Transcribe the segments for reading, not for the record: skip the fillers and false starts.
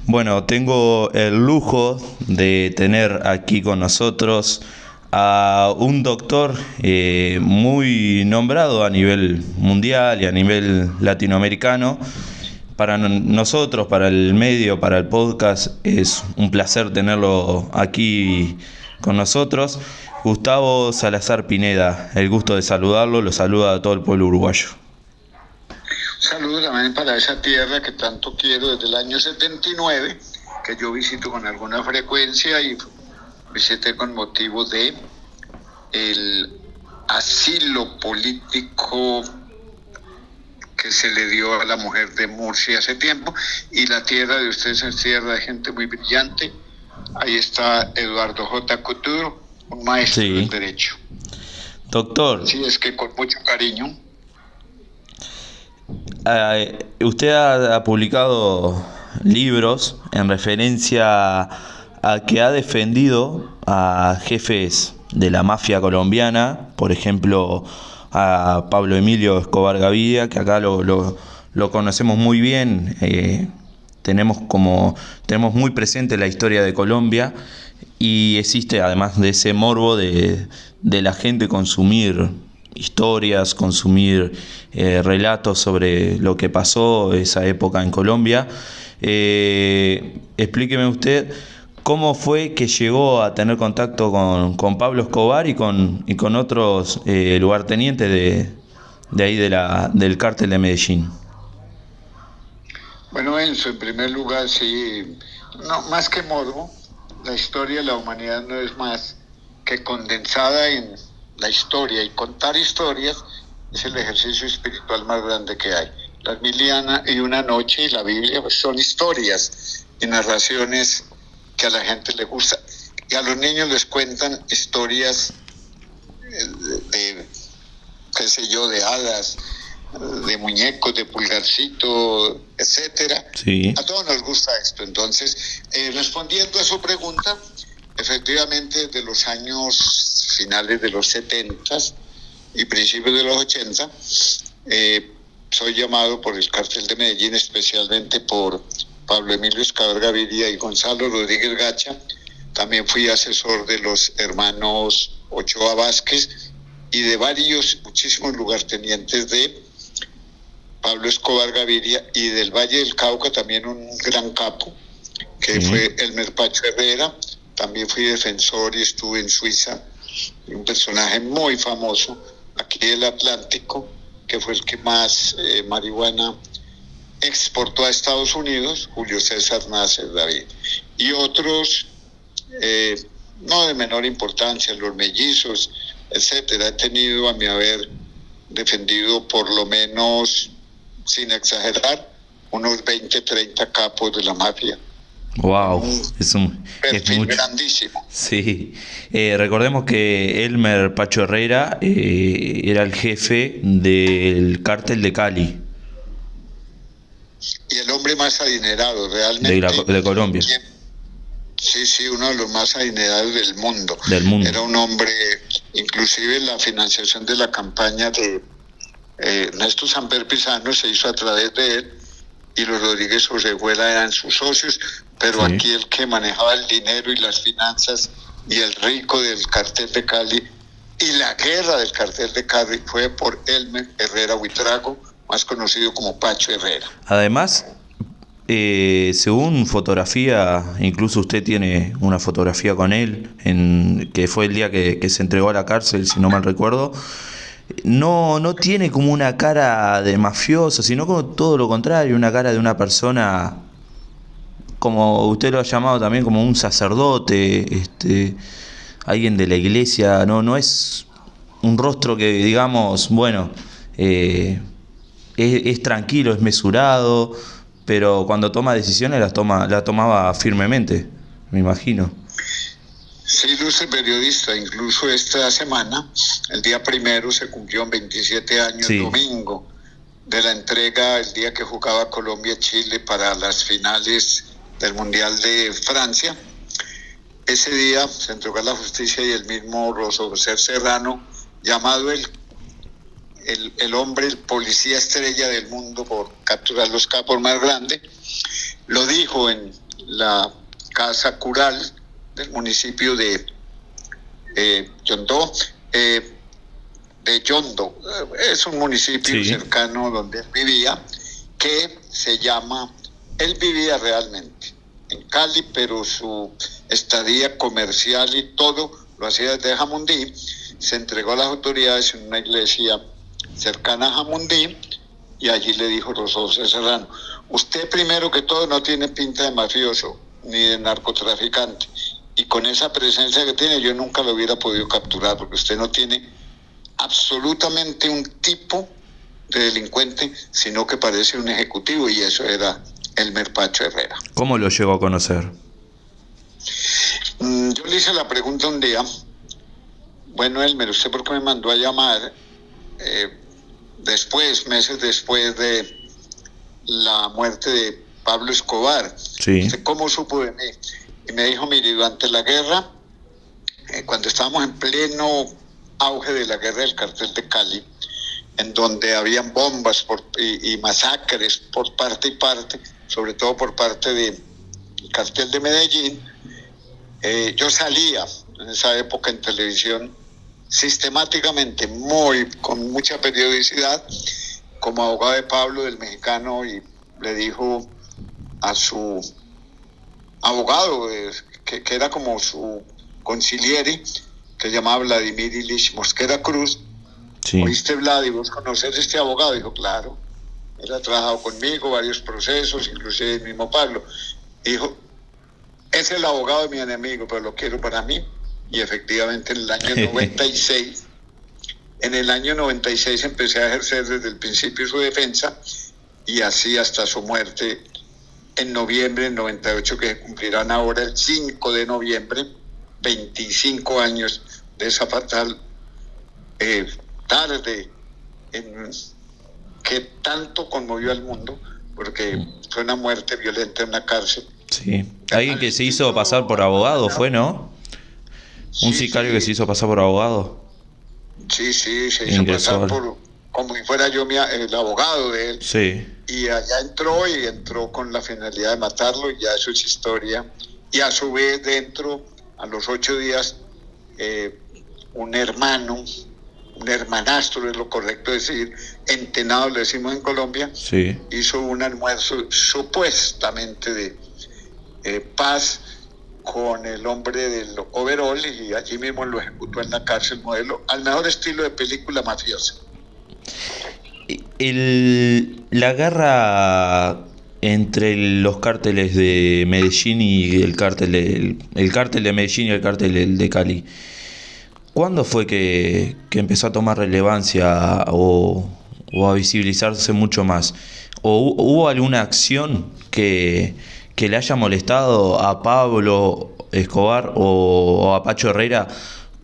Bueno, tengo el lujo de tener aquí con nosotros a un doctor muy nombrado a nivel mundial y a nivel latinoamericano. Para nosotros, para el medio, para el podcast, es un placer tenerlo aquí con nosotros. Gustavo Salazar Pineda, el gusto de saludarlo, lo saluda a todo el pueblo uruguayo. Saludos también para esa tierra que tanto quiero desde el año 79, que yo visito con alguna frecuencia y visité con motivo de el asilo político que se le dio a la mujer de Murcia hace tiempo, y la tierra de ustedes es tierra de gente muy brillante. Ahí está Eduardo J. Couture, un maestro del derecho. Doctor. Sí, es que con mucho cariño. Usted ha publicado libros en referencia a que ha defendido a jefes de la mafia colombiana, por ejemplo a Pablo Emilio Escobar Gaviria, que acá lo conocemos muy bien, tenemos muy presente la historia de Colombia, y existe además de ese morbo de la gente consumir historias, consumir relatos sobre lo que pasó esa época en Colombia. Explíqueme usted cómo fue que llegó a tener contacto con Pablo Escobar y con otros lugartenientes de ahí del cártel de Medellín. Bueno, Enzo, en primer lugar, sí, no, más que morbo, la historia de la humanidad no es más que condensada en la historia, y contar historias es el ejercicio espiritual más grande que hay. Las Mil y una noche y la Biblia pues, son historias y narraciones que a la gente le gusta, y a los niños les cuentan historias de qué sé yo, de hadas, de muñecos, de Pulgarcito, etcétera. Sí. A todos nos gusta esto. Entonces, respondiendo a su pregunta, efectivamente, desde los años finales de los 70 y principios de los 80, soy llamado por el cártel de Medellín, especialmente por Pablo Emilio Escobar Gaviria y Gonzalo Rodríguez Gacha. También fui asesor de los hermanos Ochoa Vázquez y de muchísimos lugartenientes de Pablo Escobar Gaviria, y del Valle del Cauca también un gran capo, que fue Elmer Pacho Herrera. También fui defensor y estuve en Suiza, un personaje muy famoso aquí del Atlántico, que fue el que más marihuana exportó a Estados Unidos, Julio César Nácer David. Y otros, no de menor importancia, los mellizos, etcétera. He tenido a mi haber defendido por lo menos, sin exagerar, unos 20, 30 capos de la mafia. Wow, es perfil mucho. Grandísimo. Sí, recordemos que Elmer Pacho Herrera era el jefe del cártel de Cali. Y el hombre más adinerado realmente. De Colombia. Sí, uno de los más adinerados del mundo. Era un hombre, inclusive la financiación de la campaña de Ernesto Samper Pizano se hizo a través de él, y los Rodríguez Orejuela eran sus socios, pero aquí el que manejaba el dinero y las finanzas y el rico del cartel de Cali y la guerra del cartel de Cali fue por Elmer Herrera Buitrago, más conocido como Pacho Herrera. Además, según fotografía, incluso usted tiene una fotografía con él, que fue el día que se entregó a la cárcel, si no mal recuerdo. No tiene como una cara de mafioso, sino como todo lo contrario, una cara de una persona, como usted lo ha llamado también, como un sacerdote, alguien de la iglesia. No es un rostro que digamos, bueno, es tranquilo, es mesurado, pero cuando toma decisiones la tomaba firmemente, me imagino. Sí, luce periodista. Incluso esta semana, el día primero, se cumplió 27 años, domingo, de la entrega, el día que jugaba Colombia-Chile para las finales del Mundial de Francia. Ese día se entregó a la justicia, y el mismo Rosocer Serrano, llamado el hombre, el policía estrella del mundo por capturar los capos más grandes, lo dijo en la Casa Cural del municipio de Yondó, de Yondo. Es un municipio cercano donde él vivía, que se llama, él vivía realmente en Cali, pero su estadía comercial y todo lo hacía desde Jamundí. Se entregó a las autoridades en una iglesia cercana a Jamundí, y allí le dijo Rodolfo Serrano: usted primero que todo no tiene pinta de mafioso ni de narcotraficante, y con esa presencia que tiene yo nunca lo hubiera podido capturar, porque usted no tiene absolutamente un tipo de delincuente, sino que parece un ejecutivo, y eso era Elmer Pacho Herrera. ¿Cómo lo llegó a conocer? Yo le hice la pregunta un día: bueno, Elmer, ¿usted por qué me mandó a llamar meses después de la muerte de Pablo Escobar? Sí. ¿Usted cómo supo de mí? Y me dijo: mire, durante la guerra, cuando estábamos en pleno auge de la guerra del cartel de Cali, en donde habían bombas y masacres por parte y parte, sobre todo por parte del cartel de Medellín, yo salía en esa época en televisión sistemáticamente, con mucha periodicidad, como abogado de Pablo, del Mexicano, y le dijo a su abogado, que era como su consigliere, que se llamaba Vladimir Ilich Mosquera Cruz: sí. ¿Oíste, Vlad, y vos conocés a este abogado? Dijo: claro, él ha trabajado conmigo varios procesos, inclusive el mismo Pablo. Dijo: es el abogado de mi enemigo, pero lo quiero para mí. Y efectivamente en el año 96, empecé a ejercer desde el principio su defensa, y así hasta su muerte en noviembre del 98, que se cumplirán ahora el 5 de noviembre, 25 años de esa fatal tarde que tanto conmovió al mundo, porque fue una muerte violenta en una cárcel. Sí. Alguien que se hizo pasar por abogado fue, ¿no? Un sicario que se hizo pasar por abogado. Sí, se hizo pasar como si fuera yo el abogado de él. Sí. Y allá entró con la finalidad de matarlo, y ya eso es historia. Y a su vez dentro, a los 8 días, un hermanastro, es lo correcto decir, entenado le decimos en Colombia, sí, hizo un almuerzo supuestamente de paz con el hombre del overol, y allí mismo lo ejecutó en la cárcel, modelo al mejor estilo de película mafiosa. La guerra entre los cárteles de Medellín y el cártel de Medellín y el cártel de Cali, ¿cuándo fue que empezó a tomar relevancia o a visibilizarse mucho más? ¿O hubo alguna acción que le haya molestado a Pablo Escobar o a Pacho Herrera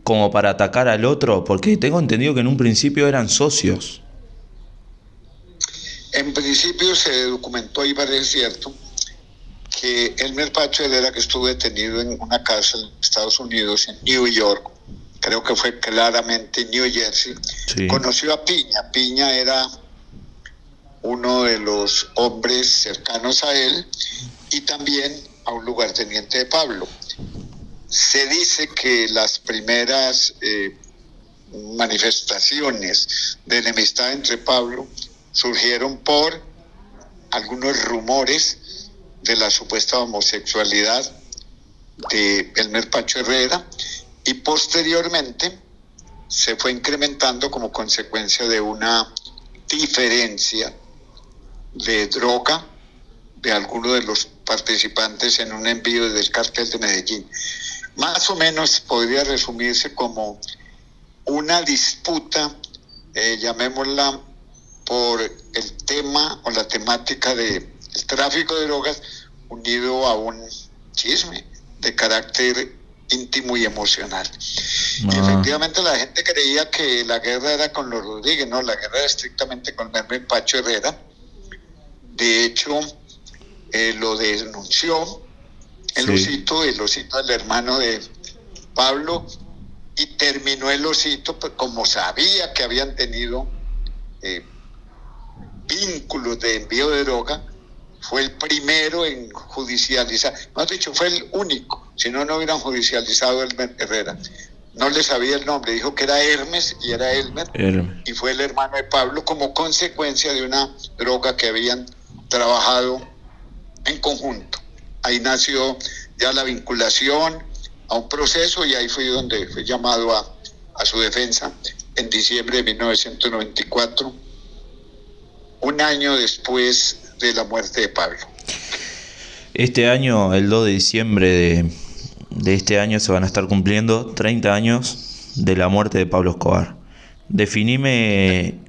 como para atacar al otro? Porque tengo entendido que en un principio eran socios. En principio se documentó, y parece cierto, que Elmer Pacho Herrera, que estuvo detenido en una cárcel en Estados Unidos, en New York, creo que fue claramente New Jersey, sí, conoció a Piña. Piña era uno de los hombres cercanos a él, y también a un lugarteniente de Pablo. Se dice que las primeras manifestaciones de enemistad entre Pablo surgieron por algunos rumores de la supuesta homosexualidad de Elmer Pacho Herrera, y posteriormente se fue incrementando como consecuencia de una diferencia de droga de algunos de los participantes en un envío del cartel de Medellín. Más o menos podría resumirse como una disputa, llamémosla, por el tema o la temática del tráfico de drogas, unido a un chisme de carácter íntimo y emocional. Y efectivamente la gente creía que la guerra era con los Rodríguez. No, la guerra era estrictamente con Elmer Pacho Herrera. De hecho, lo denunció el Osito del hermano de Pablo, y terminó el Osito, pues, como sabía que habían tenido vínculos de envío de droga, fue el primero en judicializar, más dicho, fue el único, si no, no hubieran judicializado a Elmer Herrera. No le sabía el nombre, dijo que era Hermes y era Elmer, y fue el hermano de Pablo como consecuencia de una droga que habían trabajado en conjunto. Ahí nació ya la vinculación a un proceso y ahí fue donde fue llamado a su defensa en diciembre de 1994, un año después de la muerte de Pablo. Este año, el 2 de diciembre de este año, se van a estar cumpliendo 30 años de la muerte de Pablo Escobar. Definime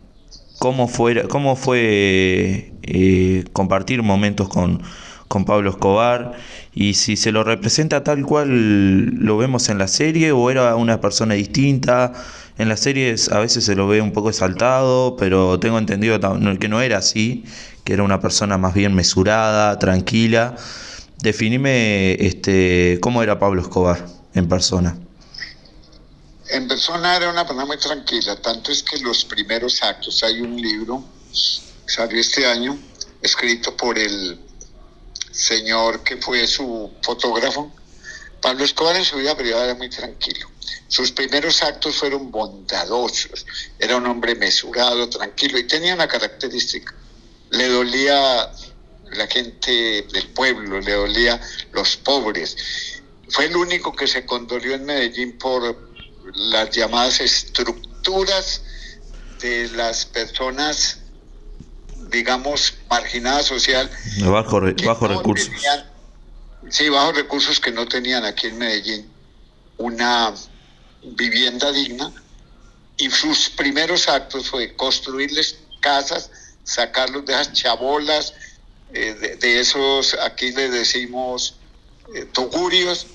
cómo fue compartir momentos con Pablo Escobar, y si se lo representa tal cual lo vemos en la serie o era una persona distinta. En las series a veces se lo ve un poco exaltado, pero tengo entendido que no era así, que era una persona más bien mesurada, tranquila. Definime cómo era Pablo Escobar en persona. En persona era una persona muy tranquila, tanto es que los primeros actos, hay un libro, salió este año, escrito por el señor que fue su fotógrafo. Pablo Escobar en su vida privada era muy tranquilo. Sus primeros actos fueron bondadosos, era un hombre mesurado, tranquilo, y tenía una característica: le dolía la gente del pueblo, le dolía los pobres. Fue el único que se condolió en Medellín por las llamadas estructuras de las personas, digamos, marginadas social, Bajo recursos. Bajos recursos, que no tenían aquí en Medellín una vivienda digna, y sus primeros actos fue construirles casas, sacarlos de esas chabolas, de esos, aquí les decimos tugurios,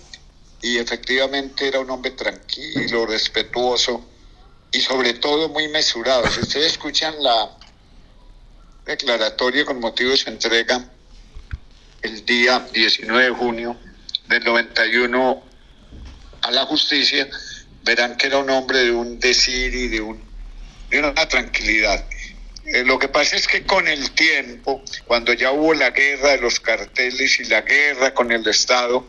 y efectivamente era un hombre tranquilo, respetuoso y sobre todo muy mesurado. Si ustedes escuchan la declaratoria con motivo de su entrega el día 19 de junio del 91 a la justicia, verán que era un hombre de un decir y de una tranquilidad. Lo que pasa es que con el tiempo, cuando ya hubo la guerra de los carteles y la guerra con el Estado,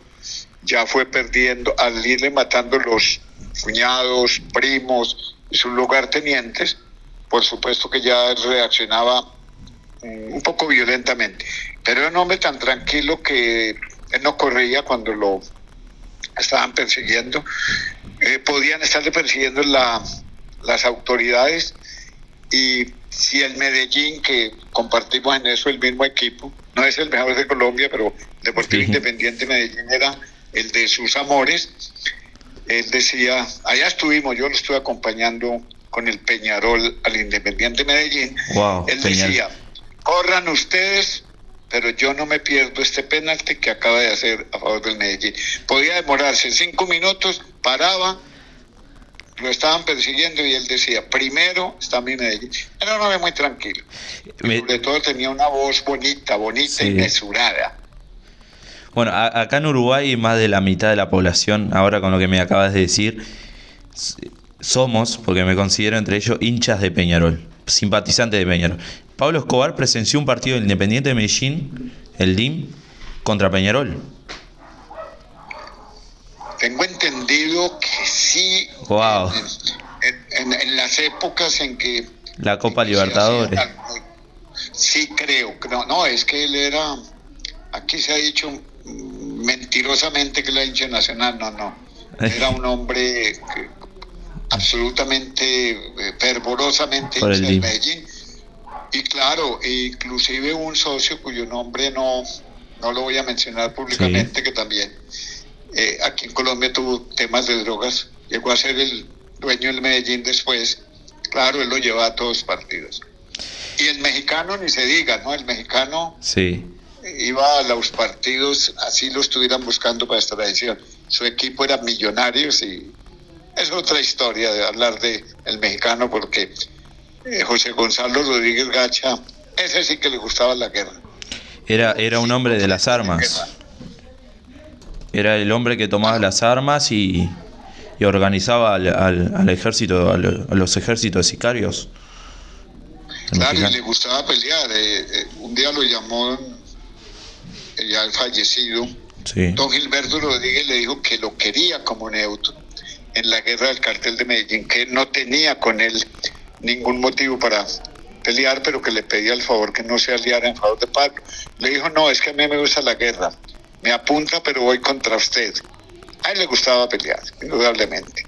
ya fue perdiendo, al irle matando los cuñados, primos y sus lugartenientes, por supuesto que ya reaccionaba un poco violentamente. Pero era un hombre tan tranquilo que él no corría cuando lo estaban persiguiendo. Podían estarle persiguiendo las autoridades, y si el Medellín, que compartimos en eso el mismo equipo, no es el mejor de Colombia, pero Deportivo Independiente Medellín era el de sus amores, él decía, allá estuvimos, yo lo estuve acompañando con el Peñarol al Independiente Medellín. Wow, él decía, corran ustedes, pero yo no me pierdo este penalti que acaba de hacer a favor del Medellín. Podía demorarse 5 minutos, paraba, lo estaban persiguiendo y él decía, primero está mi Medellín. Era un hombre muy tranquilo. Sobre todo tenía una voz bonita sí, y mesurada. Bueno, acá en Uruguay más de la mitad de la población, ahora con lo que me acabas de decir, somos, porque me considero entre ellos, hinchas de Peñarol, simpatizantes de Peñarol. Pablo Escobar presenció un partido del Independiente de Medellín, el DIM, contra Peñarol. Tengo entendido que sí. Wow. En las épocas en que la Copa Libertadores. Sí, creo. No, es que él era, aquí se ha dicho mentirosamente que era hincha nacional. No. Era un hombre absolutamente, fervorosamente hincha de Medellín. Y claro, inclusive un socio cuyo nombre no lo voy a mencionar públicamente, sí, que también aquí en Colombia tuvo temas de drogas, llegó a ser el dueño del Medellín después. Claro, él lo llevaba a todos los partidos. Y el mexicano ni se diga, ¿no? El mexicano sí iba a los partidos, así lo estuvieran buscando para extradición. Su equipo era Millonarios, y es otra historia de hablar de el mexicano, porque José Gonzalo Rodríguez Gacha, ese sí que le gustaba la guerra. Era un hombre de las armas. Era el hombre que tomaba las armas y organizaba al ejército, a los ejércitos de sicarios. Claro, y le gustaba pelear. Un día lo llamó ya el fallecido, Sí. don Gilberto Rodríguez le dijo que lo quería como neutro en la guerra del cartel de Medellín, que no tenía con él ningún motivo para pelear, pero que le pedía el favor que no se aliara en favor de Pablo. Le dijo, no, es que a mí me gusta la guerra, me apunta, pero voy contra usted. A él le gustaba pelear, indudablemente.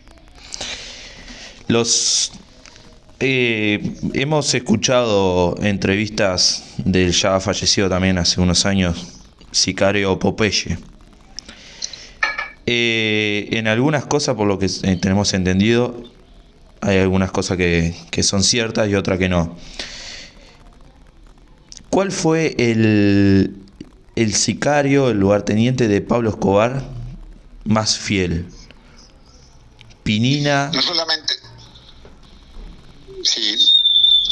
Hemos escuchado entrevistas del ya fallecido también hace unos años, Sicario Popeye. En algunas cosas, por lo que tenemos entendido, hay algunas cosas que son ciertas y otras que no. ¿Cuál fue el sicario, el lugarteniente de Pablo Escobar más fiel? Pinina. No solamente, sí,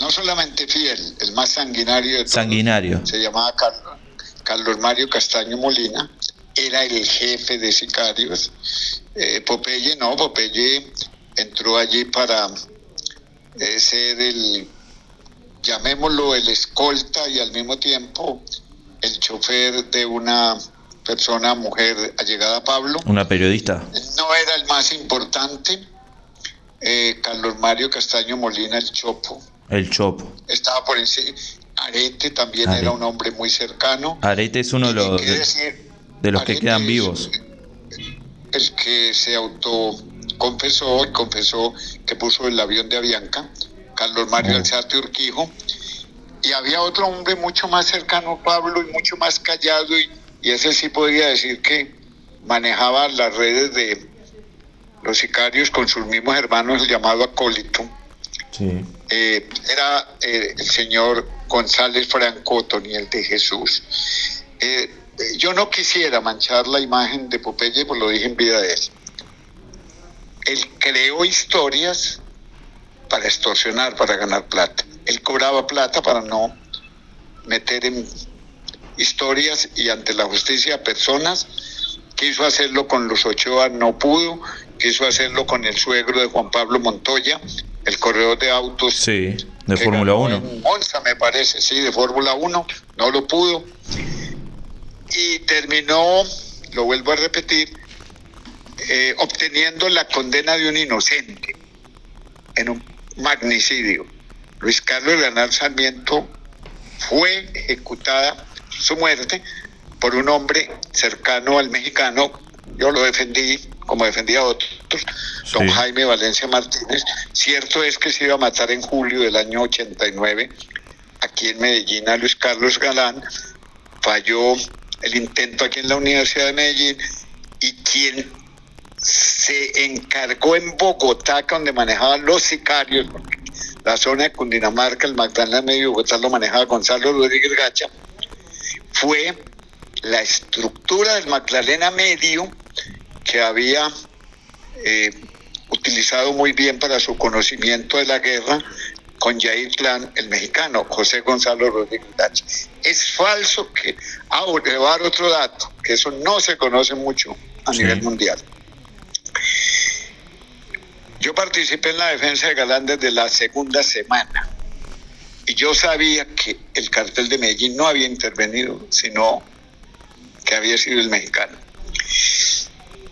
no solamente fiel, el más sanguinario de todos. Sanguinario. Se llamaba Carlos Mario Castaño Molina, era el jefe de sicarios. Popeye entró allí para ser llamémoslo el escolta y al mismo tiempo el chofer de una persona, mujer allegada a Pablo. ¿Una periodista? No era el más importante. Carlos Mario Castaño Molina, el Chopo. El Chopo. Estaba por encima. Arete también era un hombre muy cercano. Arete es uno de los que quedan vivos. El que se autoconfesó y confesó que puso el avión de Avianca, Carlos Mario Alzate Urquijo. Y había otro hombre mucho más cercano a Pablo y mucho más callado, y ese sí podría decir que manejaba las redes de los sicarios con sus mismos hermanos, el llamado acólito. Sí. Era el señor González Franco Otoniel de Jesús. Yo no quisiera manchar la imagen de Popeye, pues lo dije en vida de él. Él creó historias para extorsionar, para ganar plata. Él cobraba plata para no meter en historias y ante la justicia a personas. Quiso hacerlo con los Ochoa, no pudo. Quiso hacerlo con el suegro de Juan Pablo Montoya, el corredor de autos. Sí, de Fórmula 1. En Monza, me parece, sí, de Fórmula 1. No lo pudo. Y terminó, lo vuelvo a repetir, obteniendo la condena de un inocente en un magnicidio. Luis Carlos Leonard Sarmiento fue ejecutada su muerte por un hombre cercano al mexicano. Yo lo defendí, como defendía a otros, don Jaime Valencia Martínez. Cierto es que se iba a matar en julio del año 89 aquí en Medellín a Luis Carlos Galán. Falló el intento aquí en la Universidad de Medellín, y quien se encargó en Bogotá, donde manejaban los sicarios, la zona de Cundinamarca, el Magdalena Medio, Bogotá lo manejaba Gonzalo Rodríguez Gacha, fue la estructura del Magdalena Medio, que había utilizado muy bien para su conocimiento de la guerra, con Yair Clan, el mexicano, José Gonzalo Rodríguez Gacha. Es falso que... le voy a dar otro dato, que eso no se conoce mucho a nivel mundial. Yo participé en la defensa de Galán desde la segunda semana, y yo sabía que el cartel de Medellín no había intervenido, sino que había sido el mexicano.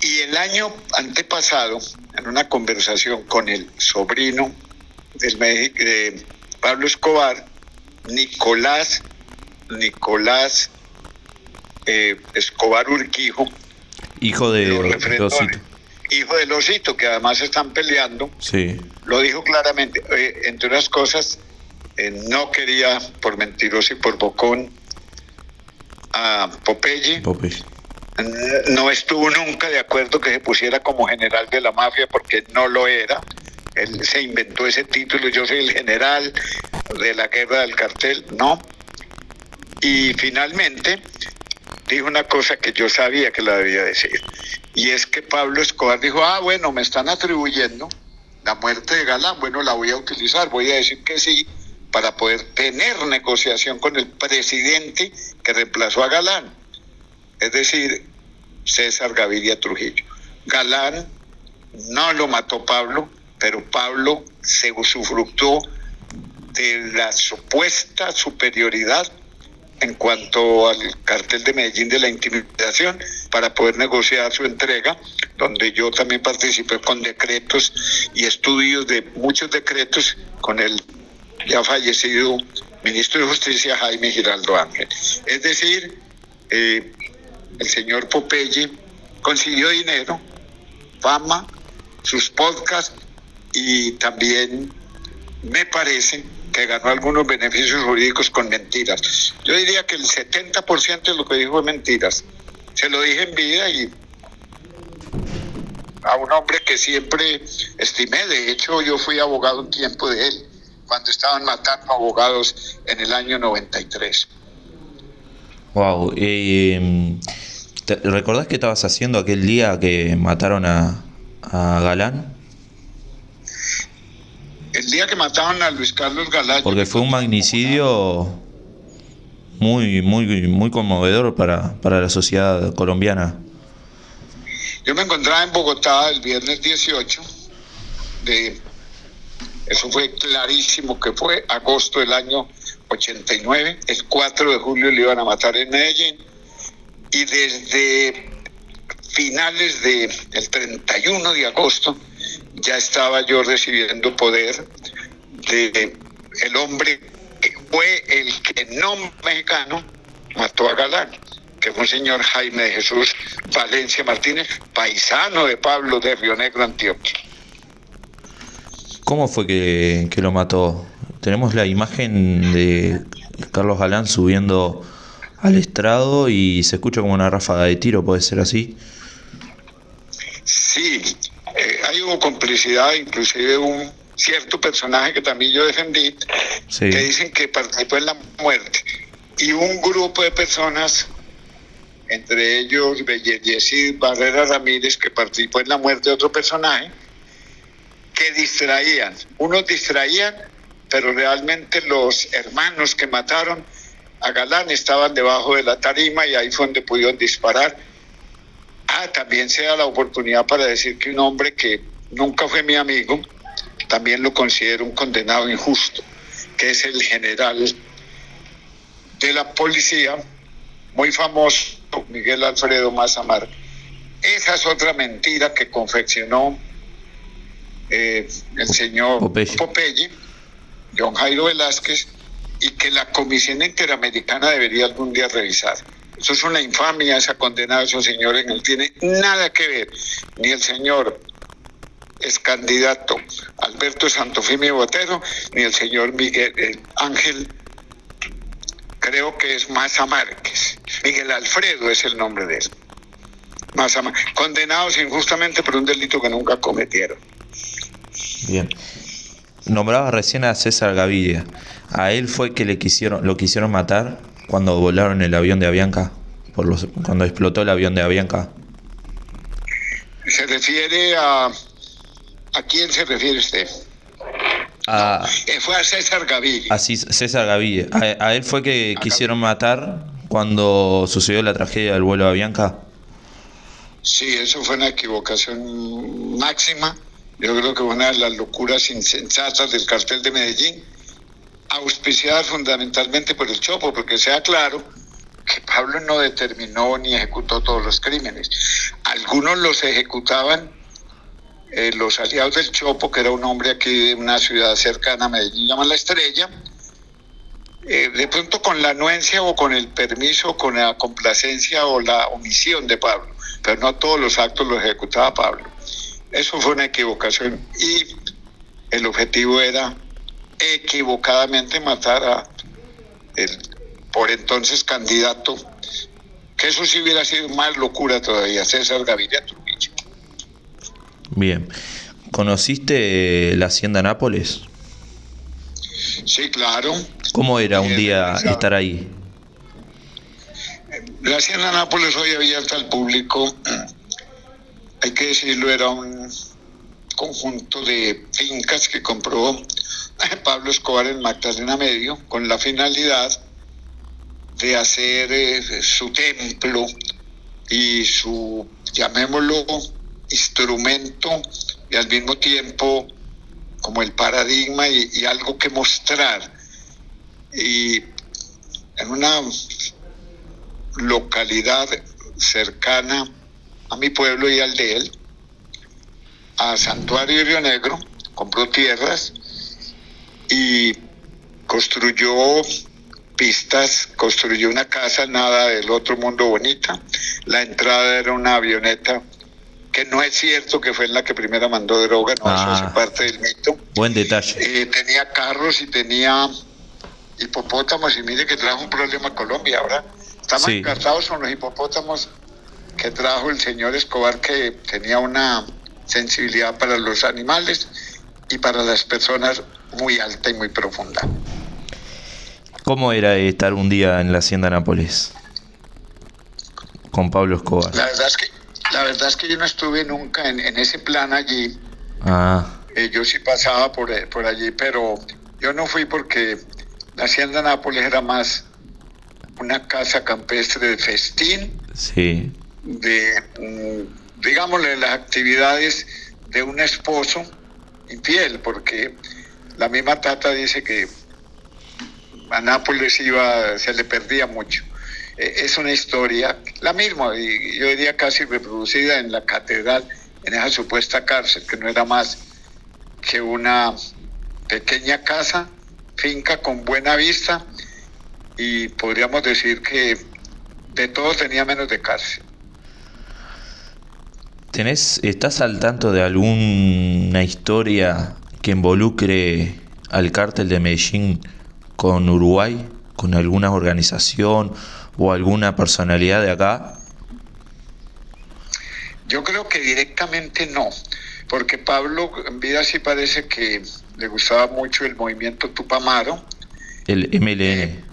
Y el año antepasado, en una conversación con el sobrino de Pablo Escobar, Nicolás Escobar Urquijo, hijo de Osito. Hijo de Osito, que además están peleando, lo dijo claramente. Entre otras cosas, no quería, por mentiroso y por bocón, a Popeye. No estuvo nunca de acuerdo que se pusiera como general de la mafia, porque no lo era. Él se inventó ese título: yo soy el general de la guerra del cartel. No. Y finalmente dijo una cosa que yo sabía que la debía decir, y es que Pablo Escobar dijo: bueno, me están atribuyendo la muerte de Galán, bueno, la voy a utilizar, voy a decir que sí, para poder tener negociación con el presidente que reemplazó a Galán, es decir, César Gaviria Trujillo. Galán no lo mató Pablo, pero Pablo se usufructó de la supuesta superioridad en cuanto al cartel de Medellín de la intimidación para poder negociar su entrega, donde yo también participé con decretos y estudios de muchos decretos con el ya fallecido ministro de Justicia Jaime Giraldo Ángel. Es decir, el señor Popeye consiguió dinero, fama, sus podcasts y también me parece que ganó algunos beneficios jurídicos con mentiras. Yo diría que el 70% de lo que dijo es mentiras. Se lo dije en vida y a un hombre que siempre estimé. De hecho, yo fui abogado un tiempo de él, cuando estaban matando abogados en el año 93. Wow. ¿Recordás qué estabas haciendo aquel día que mataron a Galán? El día que mataron a Luis Carlos Galán. Porque fue un magnicidio muy conmovedor para la sociedad colombiana. Yo me encontraba en Bogotá el viernes 18 eso fue clarísimo, que fue agosto del año 89. El 4 de julio le iban a matar en Medellín. Y desde finales del 31 de agosto ya estaba yo recibiendo poder de el hombre que fue el que no mexicano mató a Galán, que fue un señor Jaime de Jesús Valencia Martínez, paisano de Pablo de Río Negro, Antioquia. ¿Cómo fue que lo mató? Tenemos la imagen de Carlos Galán subiendo al estrado y se escucha como una ráfaga de tiro, ¿puede ser así? Sí, ahí hubo complicidad, inclusive un cierto personaje que también yo defendí, sí, que dicen que participó en la muerte, y un grupo de personas, entre ellos Belleyesid Barrera Ramírez, que participó en la muerte de otro personaje, que distraían. Unos distraían, pero realmente los hermanos que mataron a Galán estaban debajo de la tarima y ahí fue donde pudieron disparar. También se da la oportunidad para decir que un hombre que nunca fue mi amigo, también lo considero un condenado injusto, que es el general de la policía, muy famoso, Miguel Alfredo Maza Márquez. Esa es otra mentira que confeccionó el señor Popeye, John Jairo Velázquez, y que la Comisión Interamericana debería algún día revisar. Eso es una infamia, esa condena de esos señores, no tiene nada que ver, ni el señor ex candidato Alberto Santofimio Botero, ni el señor Miguel Ángel, creo que es Maza Márquez, Miguel Alfredo es el nombre de él, Maza Márquez, condenados injustamente por un delito que nunca cometieron. Bien. Nombraba recién a César Gaviria. A él fue que lo quisieron matar cuando volaron el avión de Avianca, cuando explotó el avión de Avianca. ¿Se refiere a quién se refiere usted? Fue a César Gaviria. Así, César Gaviria. A él fue que quisieron matar cuando sucedió la tragedia del vuelo de Avianca. Sí, eso fue una equivocación máxima. Yo creo que fue una de las locuras insensatas del cartel de Medellín, auspiciada fundamentalmente por el Chopo, porque sea claro que Pablo no determinó ni ejecutó todos los crímenes. Algunos los ejecutaban los aliados del Chopo, que era un hombre aquí de una ciudad cercana a Medellín, llama La Estrella, de pronto con la anuencia o con el permiso, con la complacencia o la omisión de Pablo, pero no todos los actos los ejecutaba Pablo. Eso fue una equivocación y el objetivo era equivocadamente matar a el por entonces candidato, que eso sí hubiera sido más locura todavía, César Gaviria Trujillo. Bien. ¿Conociste la Hacienda Nápoles? Sí, claro. ¿Cómo era un día estar ahí? La Hacienda Nápoles hoy abierta al público, hay que decirlo, era un conjunto de fincas que compró Pablo Escobar en Magdalena Medio con la finalidad de hacer su templo y su, llamémoslo, instrumento y al mismo tiempo como el paradigma y algo que mostrar. Y en una localidad cercana a mi pueblo y al de él, a Santuario y Río Negro, compró tierras y construyó pistas, construyó una casa nada del otro mundo bonita. La entrada era una avioneta que no es cierto que fue en la que primero mandó droga, no, eso hace parte del mito. Buen detalle. Tenía carros y tenía hipopótamos, y mire que trajo un problema a Colombia. Ahora estamos encantados con los hipopótamos que trajo el señor Escobar, que tenía una sensibilidad para los animales y para las personas muy alta y muy profunda. ¿Cómo era estar un día en la Hacienda Nápoles con Pablo Escobar? La verdad es que yo no estuve nunca en ese plan allí. Yo sí pasaba por allí, pero yo no fui porque la Hacienda Nápoles era más una casa campestre de festín, sí, digámosle, las actividades de un esposo infiel, porque la misma Tata dice que a Nápoles se le perdía mucho. Es una historia, la misma, y yo diría casi reproducida en la catedral, en esa supuesta cárcel, que no era más que una pequeña casa, finca con buena vista, y podríamos decir que de todo tenía menos de cárcel. ¿Estás al tanto de alguna historia que involucre al cártel de Medellín con Uruguay, con alguna organización o alguna personalidad de acá? Yo creo que directamente no, porque Pablo en vida sí parece que le gustaba mucho el movimiento Tupamaro. El MLN.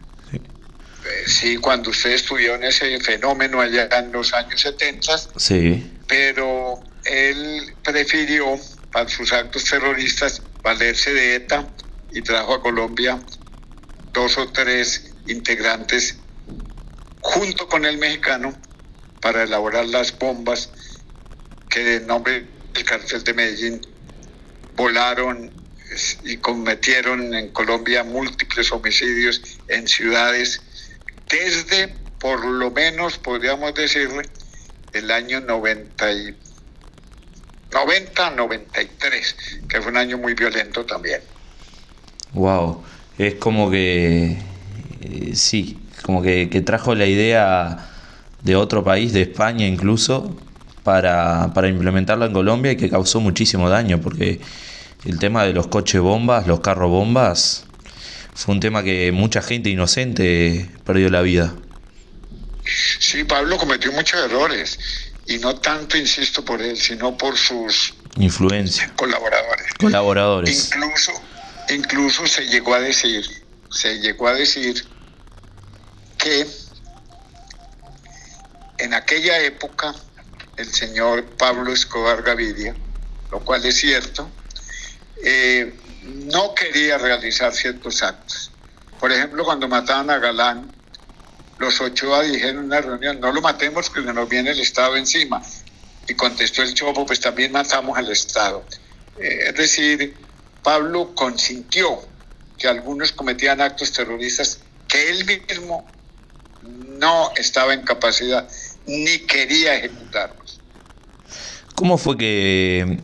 Sí, cuando usted estudió en ese fenómeno allá en los años 70, sí, pero él prefirió para sus actos terroristas valerse de ETA y trajo a Colombia 2 o 3 integrantes junto con el mexicano para elaborar las bombas que en nombre del cartel de Medellín volaron y cometieron en Colombia múltiples homicidios en ciudades desde, por lo menos podríamos decirle, el año 90-93, que fue un año muy violento también. Wow, es como que sí, como que trajo la idea de otro país, de España incluso, para implementarla en Colombia, y que causó muchísimo daño, porque el tema de los coches bombas, los carros bombas, fue un tema que mucha gente inocente perdió la vida. Sí, Pablo cometió muchos errores, y no tanto, insisto, por él, sino por sus influencia, colaboradores. Incluso se llegó a decir que en aquella época el señor Pablo Escobar Gaviria, lo cual es cierto, no quería realizar ciertos actos. Por ejemplo, cuando mataban a Galán, los Ochoa dijeron en una reunión: no lo matemos, que se nos viene el Estado encima. Y contestó el Chopo: pues también matamos al Estado. Es decir, Pablo consintió que algunos cometían actos terroristas que él mismo no estaba en capacidad ni quería ejecutarlos. ¿Cómo fue que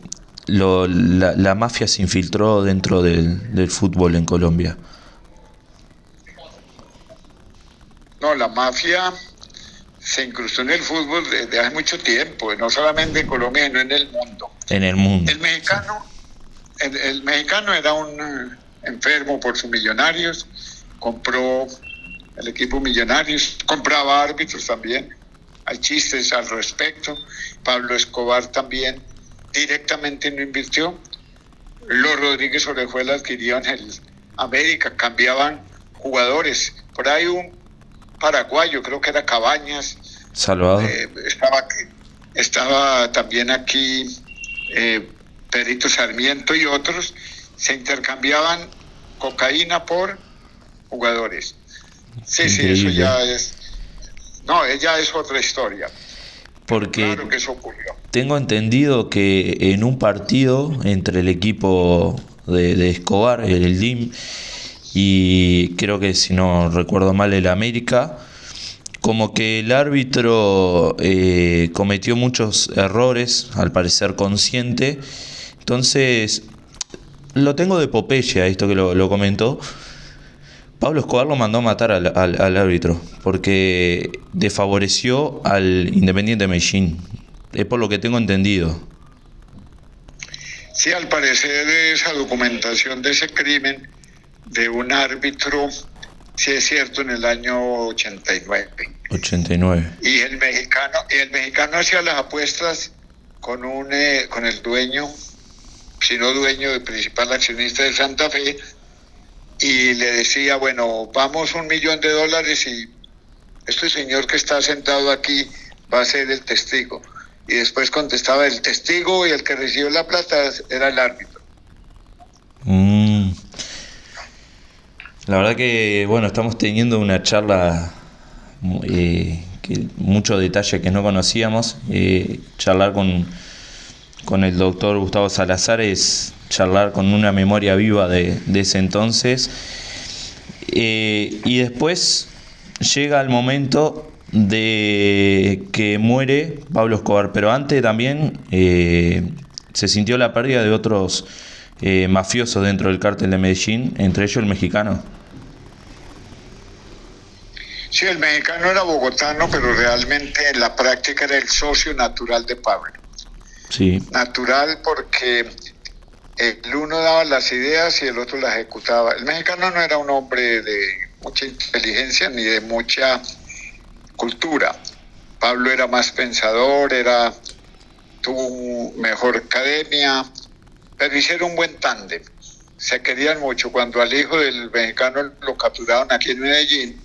la mafia se infiltró dentro del fútbol en Colombia? No, la mafia se incrustó en el fútbol desde hace mucho tiempo, no solamente en Colombia, sino en el mundo. En el mundo. El mexicano era un enfermo por sus Millonarios, compró el equipo Millonarios, compraba árbitros también, hay chistes al respecto. Pablo Escobar también directamente no invirtió. Los Rodríguez Orejuela adquirieron el América, cambiaban jugadores. Por ahí un paraguayo, creo que era Cabañas, Salvador. Estaba también aquí Perito Sarmiento y otros, se intercambiaban cocaína por jugadores. Sí, increíble. Sí, eso ya es... No, ella es otra historia. Porque claro que eso ocurrió. Tengo entendido que en un partido entre el equipo de Escobar, el DIM, y creo que, si no recuerdo mal, el América. Como que el árbitro cometió muchos errores, al parecer consciente. Entonces, lo tengo de Popeye, a esto que lo comentó. Pablo Escobar lo mandó a matar al árbitro porque desfavoreció al Independiente Medellín. Es por lo que tengo entendido. Sí, al parecer esa documentación de ese crimen de un árbitro, sí es cierto, en el año 89. 89. Y el mexicano hacía las apuestas con el dueño, si no dueño, el principal accionista de Santa Fe, y le decía, bueno, vamos $1.000.000 y este señor que está sentado aquí va a ser el testigo. Y después contestaba el testigo, y el que recibió la plata era el árbitro. La verdad que, bueno, estamos teniendo una charla que mucho detalle que no conocíamos. Charlar con el doctor Gustavo Salazar es charlar con una memoria viva de ese entonces. Y después llega el momento de que muere Pablo Escobar, pero antes también se sintió la pérdida de otros mafiosos dentro del cártel de Medellín, entre ellos el mexicano. Sí, el mexicano era bogotano, pero realmente en la práctica era el socio natural de Pablo. Sí. Natural porque el uno daba las ideas y el otro las ejecutaba. El mexicano no era un hombre de mucha inteligencia ni de mucha cultura. Pablo era más pensador, tuvo mejor academia, pero hicieron un buen tándem. Se querían mucho. Cuando al hijo del mexicano lo capturaron aquí en Medellín,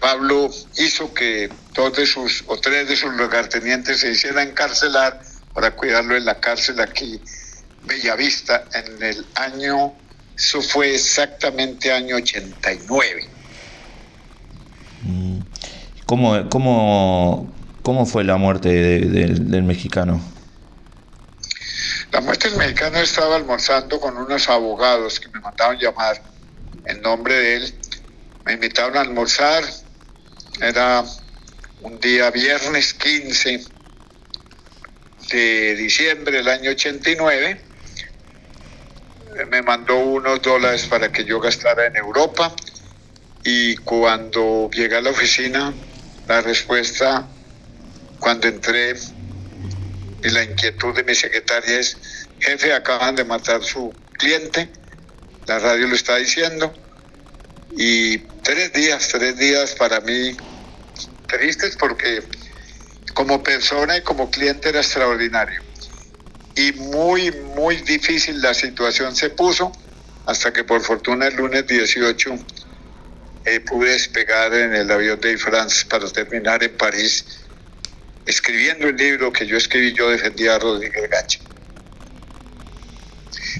Pablo hizo que tres de sus lugartenientes se hicieran encarcelar para cuidarlo en la cárcel aquí, Bellavista, en el año, eso fue exactamente año 89. ¿Cómo fue la muerte del mexicano? La muerte del mexicano, estaba almorzando con unos abogados que me mandaron llamar en nombre de él. Me invitaron a almorzar, era un día viernes 15 de diciembre del año 89. Me mandó unos dólares para que yo gastara en Europa, y cuando llegué a la oficina, la respuesta, cuando entré, y la inquietud de mi secretaria es: jefe, acaban de matar su cliente, la radio lo está diciendo. Y 3 días para mí tristes, porque como persona y como cliente era extraordinario. Y muy, muy difícil la situación se puso, hasta que por fortuna el lunes 18 pude despegar en el avión de Air France para terminar en París escribiendo el libro que yo escribí. Yo defendía a Rodríguez Gacha.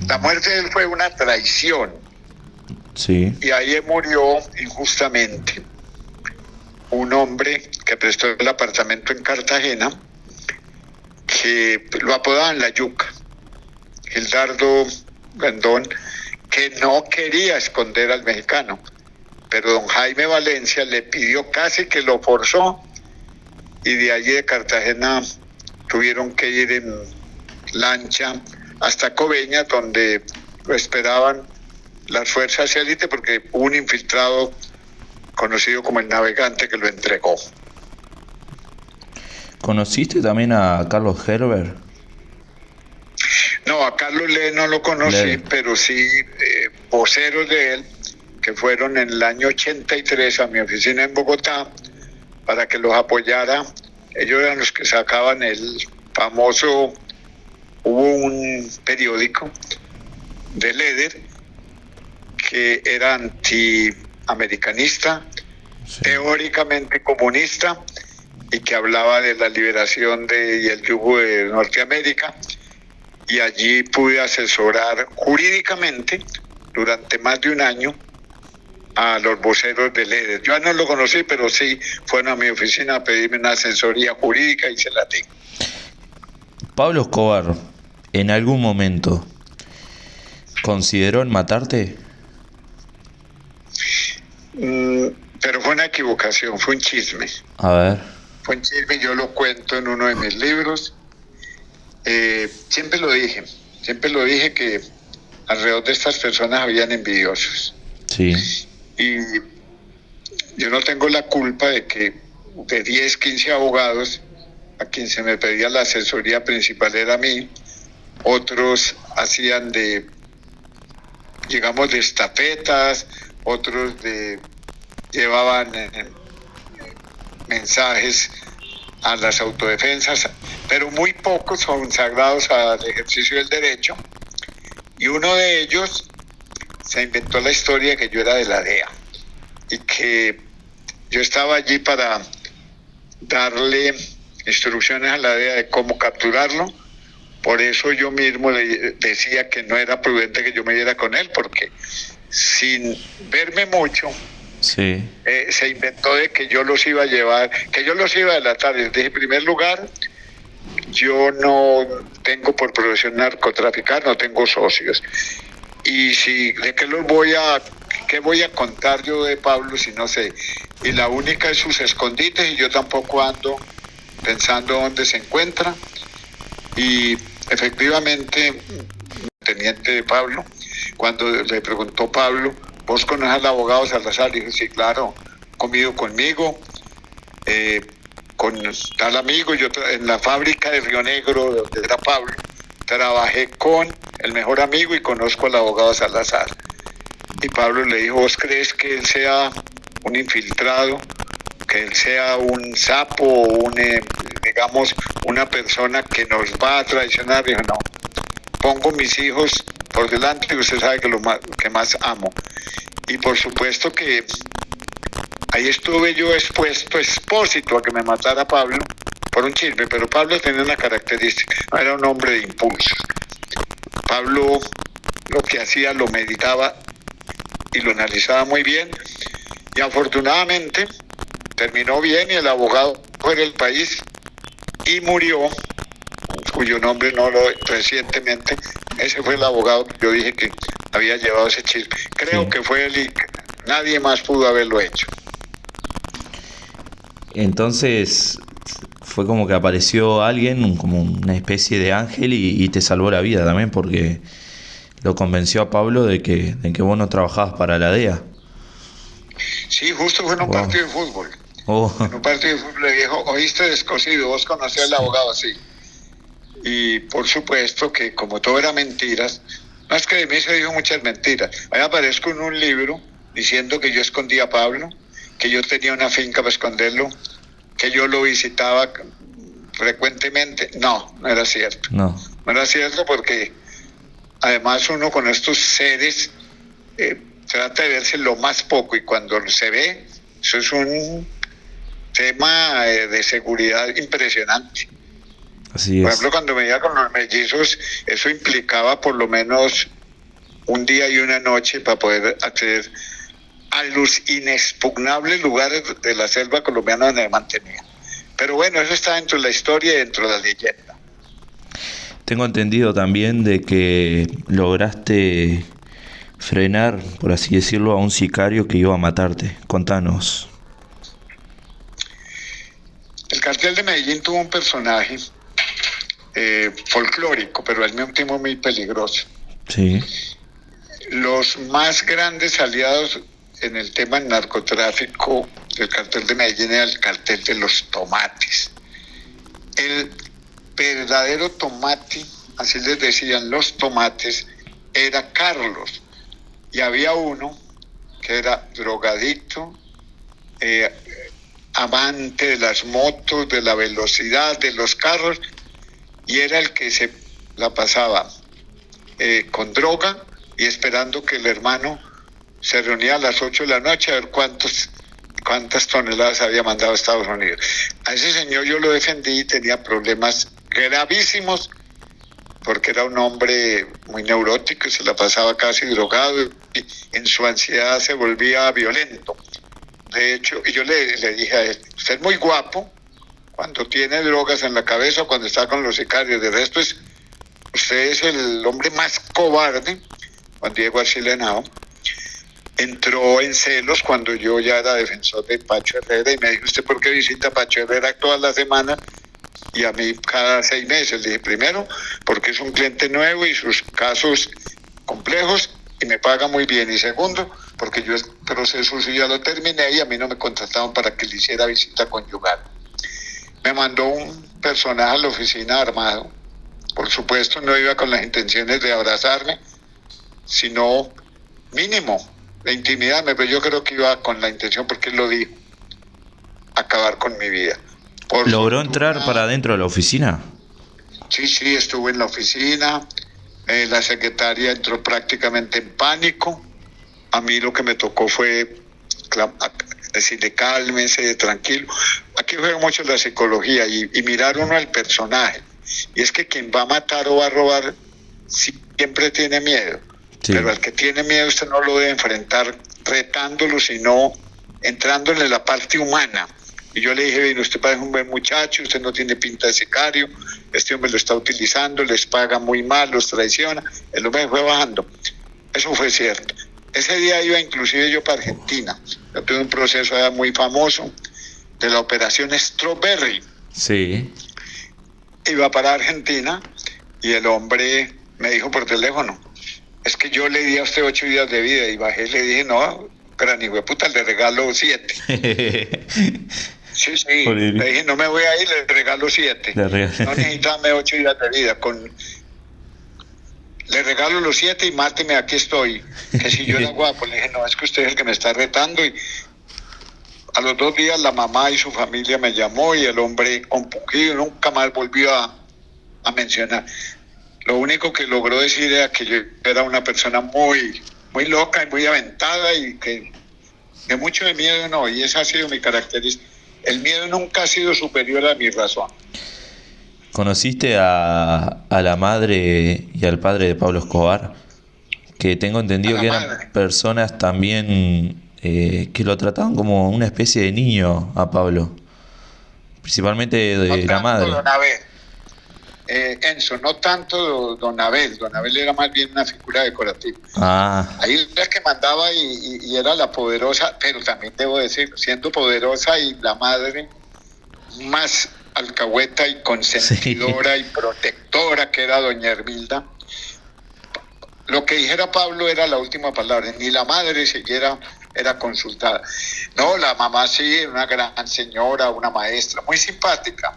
La muerte de él fue una traición. Sí. Y ahí murió injustamente un hombre que prestó el apartamento en Cartagena, que lo apodaban La Yuca, Gildardo Gandón, que no quería esconder al mexicano, pero don Jaime Valencia le pidió, casi que lo forzó, y de allí de Cartagena tuvieron que ir en lancha hasta Coveñas, donde lo esperaban las fuerzas élite, porque hubo un infiltrado conocido como el Navegante que lo entregó. ¿Conociste también a Carlos Herbert? No, a Carlos Lee no lo conocí, pero sí voceros de él que fueron en el año 83 a mi oficina en Bogotá para que los apoyara. Ellos eran los que sacaban el famoso, hubo un periódico de Leder que era antiamericanista, sí, teóricamente comunista, y que hablaba de la liberación y el yugo de Norteamérica. Y allí pude asesorar jurídicamente durante más de un año a los voceros de Leder. Yo no lo conocí, pero sí fueron a mi oficina a pedirme una asesoría jurídica y se la di. Pablo Escobar, ¿en algún momento consideró en matarte? Mm, pero fue una equivocación, fue un chisme. A ver. Fue un chisme, yo lo cuento en uno de mis libros. Siempre lo dije que alrededor de estas personas habían envidiosos. Sí. Y yo no tengo la culpa de que de 10, 15 abogados, a quien se me pedía la asesoría principal era a mí, otros hacían digamos, de estafetas, otros llevaban mensajes a las autodefensas, pero muy pocos son consagrados al ejercicio del derecho. Y uno de ellos se inventó la historia que yo era de la DEA y que yo estaba allí para darle instrucciones a la DEA de cómo capturarlo. Por eso yo mismo le decía que no era prudente que yo me diera con él, porque sin verme mucho, Sí. se inventó de que yo los iba a llevar, que yo los iba a delatar. Les dije, en primer lugar, yo no tengo por profesión narcotraficar, no tengo socios. Y si, ¿de qué voy a contar yo de Pablo si no sé? Y la única es sus escondites y yo tampoco ando pensando dónde se encuentra. Y efectivamente, el teniente de Pablo, cuando le preguntó Pablo, ¿vos conoces al abogado Salazar? Y dije, sí, claro, comido conmigo, con tal amigo, yo en la fábrica de Río Negro, donde era Pablo, trabajé con el mejor amigo y conozco al abogado Salazar. Y Pablo le dijo, ¿vos crees que él sea un infiltrado? Que él sea un sapo o digamos, una persona que nos va a traicionar. Dijo, no, pongo mis hijos por delante y usted sabe que lo que más amo. Y por supuesto que ahí estuve yo expósito a que me matara Pablo por un chisme, pero Pablo tenía una característica, no era un hombre de impulso. Pablo lo que hacía lo meditaba y lo analizaba muy bien, y afortunadamente terminó bien y el abogado fue del país y murió, cuyo nombre no lo recientemente, ese fue el abogado que yo dije que había llevado ese chisme. Creo que fue él y nadie más pudo haberlo hecho. Entonces fue como que apareció alguien, como una especie de ángel y te salvó la vida también porque lo convenció a Pablo de que vos no trabajabas para la DEA. Sí, justo fue en un partido de fútbol. En un partido de fútbol le dijo, oíste descosido, vos conocés al abogado, sí. Y por supuesto que como todo era mentiras, no es que de mí se dijo muchas mentiras. Ahí aparezco en un libro diciendo que yo escondía a Pablo, que yo tenía una finca para esconderlo, que yo lo visitaba frecuentemente. No era cierto. No era cierto porque además uno con estos seres trata de verse lo más poco y cuando se ve, eso es un tema de seguridad impresionante. Así es. Por ejemplo, cuando me iba con los mellizos, eso implicaba por lo menos un día y una noche para poder acceder a los inexpugnables lugares de la selva colombiana donde me mantenía. Pero bueno, eso está dentro de la historia y dentro de la leyenda. Tengo entendido también de que lograste frenar, por así decirlo, a un sicario que iba a matarte. Contanos. El cartel de Medellín tuvo un personaje folclórico, pero al mismo tiempo muy peligroso. Sí. Los más grandes aliados en el tema del narcotráfico del cartel de Medellín era el cartel de los tomates. El verdadero tomate, así les decían los tomates, era Carlos. Y había uno que era drogadicto, amante de las motos, de la velocidad, de los carros, y era el que se la pasaba con droga y esperando que el hermano se reunía a las 8 de la noche a ver cuántas toneladas había mandado a Estados Unidos. A ese señor yo lo defendí y tenía problemas gravísimos porque era un hombre muy neurótico y se la pasaba casi drogado y en su ansiedad se volvía violento. De hecho, y yo le dije a él, usted es muy guapo cuando tiene drogas en la cabeza o cuando está con los sicarios, de resto usted es el hombre más cobarde, Juan Diego Arcilenao. entró en celos cuando yo ya era defensor de Pacho Herrera y me dijo: ¿usted por qué visita a Pacho Herrera todas las semanas y a mí cada 6 meses? Le dije: primero, porque es un cliente nuevo y sus casos complejos y me paga muy bien, y segundo, porque yo el proceso sí ya lo terminé y a mí no me contrataron para que le hiciera visita conyugal. Me mandó un personaje a la oficina armado. Por supuesto no iba con las intenciones de abrazarme, sino mínimo de intimidarme, pero yo creo que iba con la intención, porque él lo dijo, acabar con mi vida. ¿Logró entrar para adentro de la oficina? Sí, estuve en la oficina. La secretaria entró prácticamente en pánico. A mí lo que me tocó fue decirle: cálmese, tranquilo. Aquí juega mucho la psicología y mirar uno al personaje. Y es que quien va a matar o va a robar siempre tiene miedo. Sí. Pero al que tiene miedo usted no lo debe enfrentar retándolo, sino entrándole en la parte humana. Y yo le dije: bien, usted parece un buen muchacho, usted no tiene pinta de sicario, este hombre lo está utilizando, les paga muy mal, los traiciona. El hombre fue bajando. Eso fue cierto. Ese día iba inclusive yo para Argentina. Yo tuve un proceso allá muy famoso de la operación Strawberry. Sí. Iba para Argentina y el hombre me dijo por teléfono: es que yo le di a usted 8 días de vida. Y bajé y le dije: no, pero ni hueputa, le regalo 7. Sí, le dije: no me voy a ir, le regalo 7. No necesitame 8 días de vida. Le regalo los 7 y máteme, aquí estoy. Que si yo era guapo. Le dije: no, es que usted es el que me está retando. Y a los 2 días la mamá y su familia me llamó y el hombre, compungido, nunca más volvió a mencionar. Lo único que logró decir era que yo era una persona muy, muy loca y muy aventada, y que de mucho de miedo no, y esa ha sido mi característica. El miedo nunca ha sido superior a mi razón. ¿Conociste a la madre y al padre de Pablo Escobar? Que tengo entendido que eran personas también que lo trataban como una especie de niño a Pablo. Principalmente de la madre. Don Abel. Enzo, no tanto don Abel. Don Abel era más bien una figura decorativa. Ahí era que mandaba y era la poderosa, pero también debo decir, siendo poderosa y la madre más alcahueta y consentidora, sí, y protectora, que era doña Hermilda. Lo que dijera Pablo era la última palabra, ni la madre siquiera era consultada. No, la mamá sí, una gran señora, una maestra, muy simpática,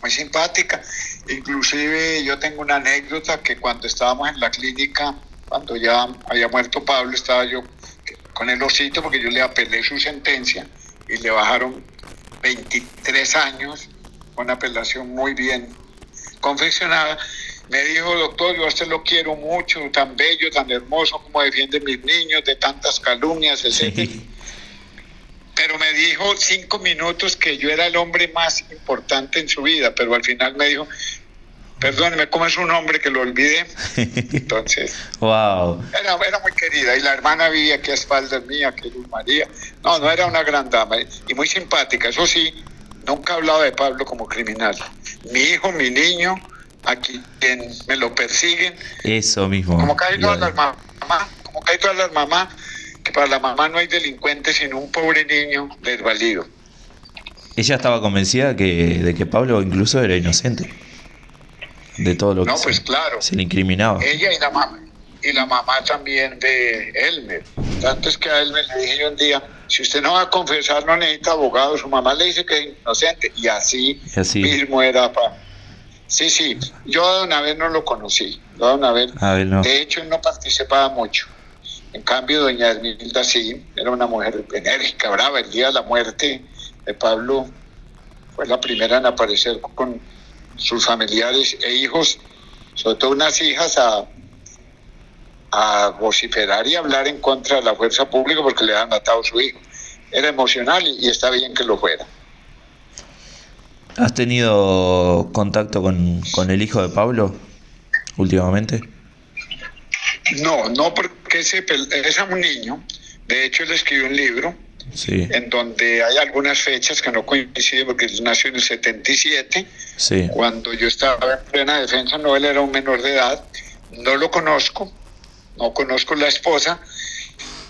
muy simpática. Inclusive yo tengo una anécdota, que cuando estábamos en la clínica, cuando ya había muerto Pablo, estaba yo con el osito, porque yo le apelé su sentencia y le bajaron 23 años, una apelación muy bien confeccionada. Me dijo: doctor, yo a usted lo quiero mucho, tan bello, tan hermoso, como defiende a mis niños de tantas calumnias, etc. Sí. Pero me dijo 5 minutos que yo era el hombre más importante en su vida, pero al final me dijo: perdóneme, ¿cómo es su nombre que lo olvidé? Entonces, wow. Era muy querida, y la hermana vivía aquí a espaldas mía, que Luz María. No era una gran dama y muy simpática. Eso sí, nunca hablaba de Pablo como criminal. Mi hijo, mi niño, a quien me lo persiguen. Eso mismo. Como casi todas las mamás, que para la mamá no hay delincuente sino un pobre niño desvalido. Ella estaba convencida de que Pablo incluso era inocente de todo lo que pues claro, se le incriminaba. Ella y la mamá también de Elmer. Tanto es que a Elmer le dije yo un día: si usted no va a confesar, no necesita abogado. Su mamá le dice que es inocente, y así mismo era. Sí, yo a don Abel no lo conocí. Yo a don Abel, no. De hecho, él no participaba mucho. En cambio, doña Hermilda sí, era una mujer enérgica, brava. El día de la muerte de Pablo fue la primera en aparecer con sus familiares e hijos, sobre todo unas hijas, a vociferar y hablar en contra de la fuerza pública porque le habían matado a su hijo. Era emocional y está bien que lo fuera. ¿Has tenido contacto con el hijo de Pablo últimamente? No, porque ese es un niño. De hecho, él escribió un libro, sí, en donde hay algunas fechas que no coinciden, porque él nació en el 77. Sí. Cuando yo estaba en plena defensa, no, él era un menor de edad. No lo conozco, no conozco la esposa,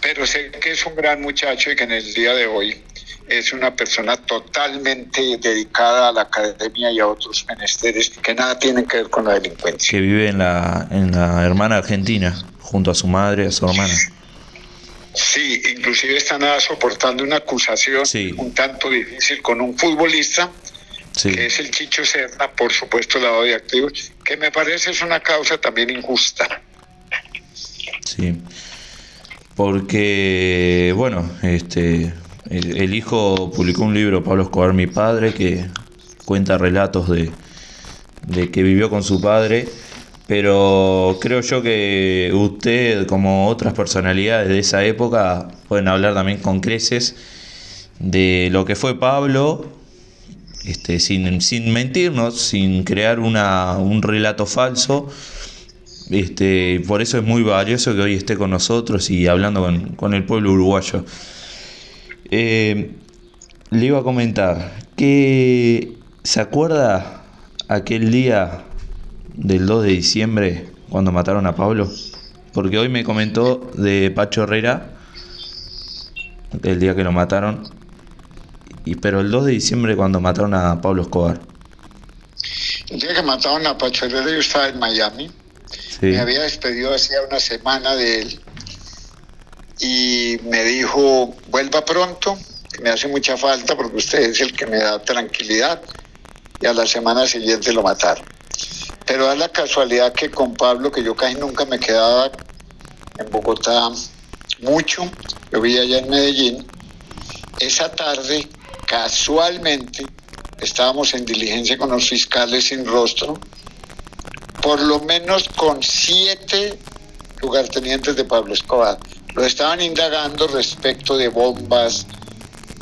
pero sé que es un gran muchacho y que en el día de hoy es una persona totalmente dedicada a la academia y a otros menesteres que nada tienen que ver con la delincuencia. Que vive en la hermana Argentina, junto a su madre y a su hermana. Sí, inclusive están soportando una acusación un tanto difícil con un futbolista, que es el Chicho Serna, por supuesto lavado de activos, que me parece es una causa también injusta. Sí, porque, bueno, el hijo publicó un libro, Pablo Escobar, mi padre, que cuenta relatos de que vivió con su padre, pero creo yo que usted, como otras personalidades de esa época, pueden hablar también con creces de lo que fue Pablo, sin mentirnos, sin crear un relato falso. Por eso es muy valioso que hoy esté con nosotros y hablando con el pueblo uruguayo. Le iba a comentar que ¿se acuerda aquel día del 2 de diciembre cuando mataron a Pablo? Porque hoy me comentó de Pacho Herrera el día que lo mataron, pero el 2 de diciembre cuando mataron a Pablo Escobar. El día que mataron a Pacho Herrera yo estaba en Miami. Sí. Me había despedido hacía una semana de él y me dijo, vuelva pronto, que me hace mucha falta porque usted es el que me da tranquilidad, y a la semana siguiente lo mataron. Pero da la casualidad que con Pablo, que yo casi nunca me quedaba en Bogotá mucho, yo vivía allá en Medellín, esa tarde casualmente estábamos en diligencia con los fiscales sin rostro, por lo menos con 7 lugartenientes de Pablo Escobar. Lo estaban indagando respecto de bombas,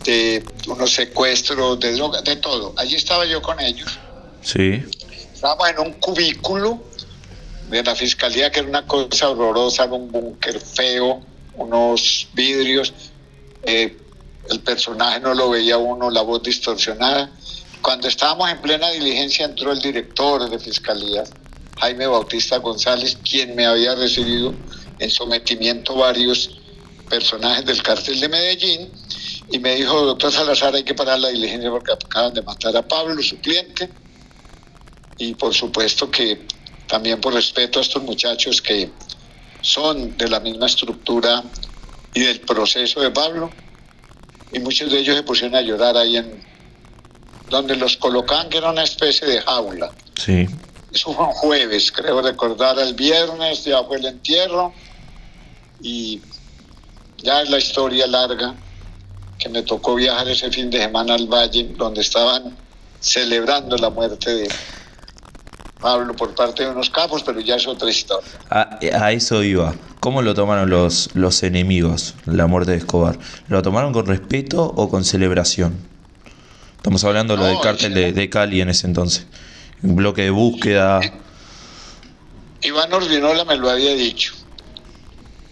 de unos secuestros, de drogas, de todo. Allí estaba yo con ellos. Sí. Estábamos en un cubículo de la fiscalía, que era una cosa horrorosa, un búnker feo, unos vidrios. El personaje no lo veía uno, la voz distorsionada. Cuando estábamos en plena diligencia entró el director de fiscalía, Jaime Bautista González, quien me había recibido en sometimiento varios personajes del cártel de Medellín, y me dijo, doctor Salazar, hay que parar la diligencia porque acaban de matar a Pablo, su cliente, y por supuesto que también por respeto a estos muchachos que son de la misma estructura y del proceso de Pablo, y muchos de ellos se pusieron a llorar ahí en donde los colocaban, que era una especie de jaula. Sí. Eso fue un jueves, creo recordar, el viernes ya fue el entierro, y ya es la historia larga, que me tocó viajar ese fin de semana al Valle, donde estaban celebrando la muerte de Pablo por parte de unos capos, pero ya es otra historia. A eso iba. ¿Cómo lo tomaron los enemigos, la muerte de Escobar? ¿Lo tomaron con respeto o con celebración? Estamos hablando de lo del cártel de Cali en ese entonces. Un bloque de búsqueda. Iván Orbinola me lo había dicho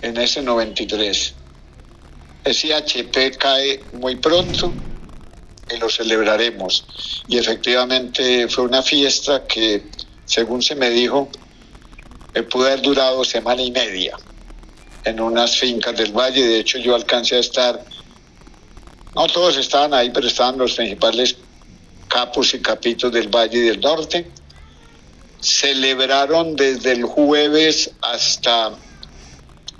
en ese 93. Ese HP cae muy pronto y lo celebraremos. Y efectivamente fue una fiesta que, según se me dijo, pudo haber durado semana y media en unas fincas del Valle. De hecho, yo alcancé a estar, no todos estaban ahí, pero estaban los principales capos y capitos del Valle y del Norte. Celebraron desde el jueves hasta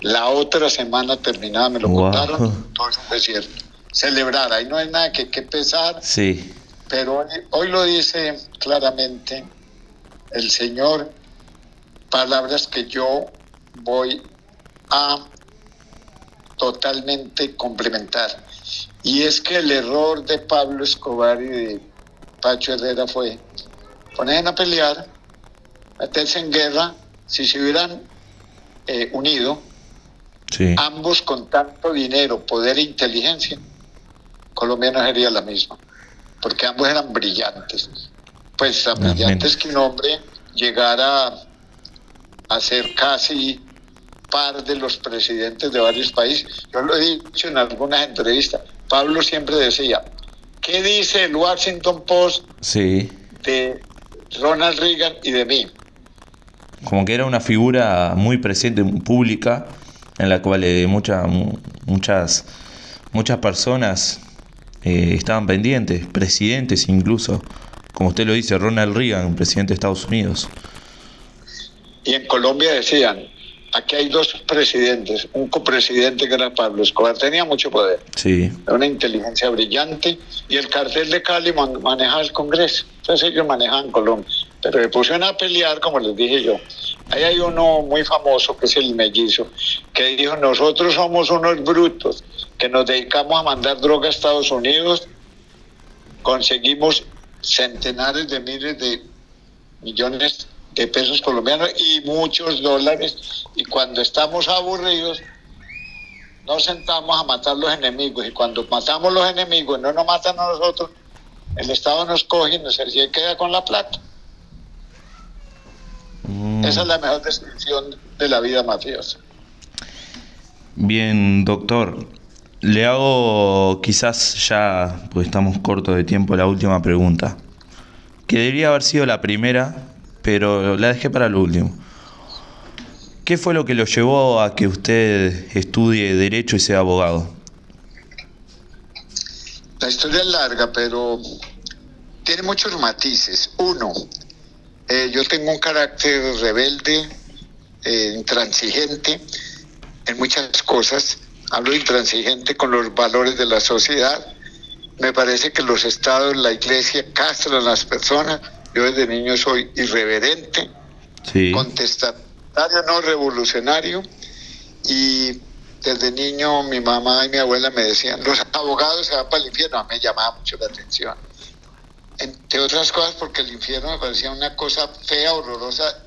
la otra semana terminada, me lo contaron, todo eso fue cierto. Celebrar, ahí no hay nada que pesar, sí. Pero hoy lo dice claramente el Señor, palabras que yo voy a totalmente complementar. Y es que el error de Pablo Escobar y de Pacho Herrera fue poner a pelear, meterse en guerra. Si se hubieran unido, sí, ambos con tanto dinero, poder e inteligencia, Colombia no sería la misma, porque ambos eran brillantes. Pues tan brillantes que un hombre llegara a ser casi par de los presidentes de varios países. Yo lo he dicho en algunas entrevistas. Pablo siempre decía, ¿qué dice el Washington Post sí, de Ronald Reagan y de mí? Como que era una figura muy presente, pública, en la cual muchas personas estaban pendientes, presidentes incluso, como usted lo dice, Ronald Reagan, presidente de Estados Unidos. Y en Colombia decían, aquí hay dos presidentes, un copresidente que era Pablo Escobar, tenía mucho poder, Sí. una inteligencia brillante, y el cartel de Cali manejaba el Congreso, entonces ellos manejaban Colombia, pero se pusieron a pelear, como les dije yo. Ahí hay uno muy famoso que es el mellizo, que dijo, nosotros somos unos brutos, que nos dedicamos a mandar droga a Estados Unidos, conseguimos centenares de miles de millones de pesos colombianos y muchos dólares, y cuando estamos aburridos nos sentamos a matar los enemigos, y cuando matamos los enemigos y no nos matan a nosotros, el Estado nos coge y nos queda con la plata. Esa es la mejor descripción de la vida mafiosa. Bien, doctor, le hago quizás ya, pues estamos cortos de tiempo, la última pregunta, que debería haber sido la primera, pero la dejé para lo último. ¿Qué fue lo que lo llevó a que usted estudie Derecho y sea abogado? La historia es larga, pero tiene muchos matices. Uno, yo tengo un carácter rebelde, intransigente en muchas cosas. Hablo de intransigente con los valores de la sociedad. Me parece que los estados, la iglesia, castran a las personas. Yo desde niño soy irreverente, Sí. contestatario, no revolucionario, y desde niño mi mamá y mi abuela me decían, los abogados se van para el infierno. A mí me llamaba mucho la atención, entre otras cosas porque el infierno me parecía una cosa fea, horrorosa,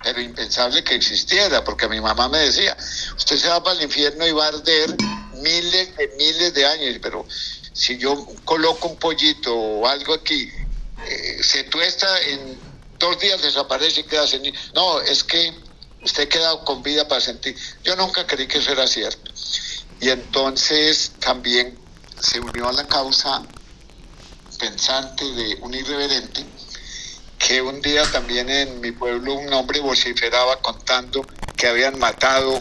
pero impensable que existiera, porque mi mamá me decía, usted se va para el infierno y va a arder miles de años, pero si yo coloco un pollito o algo aquí, se tuesta, en 2 días desaparece y queda sin... No, es que usted queda con vida para sentir. Yo nunca creí que eso era cierto. Y entonces también se unió a la causa pensante de un irreverente, que un día también en mi pueblo un hombre vociferaba contando que habían matado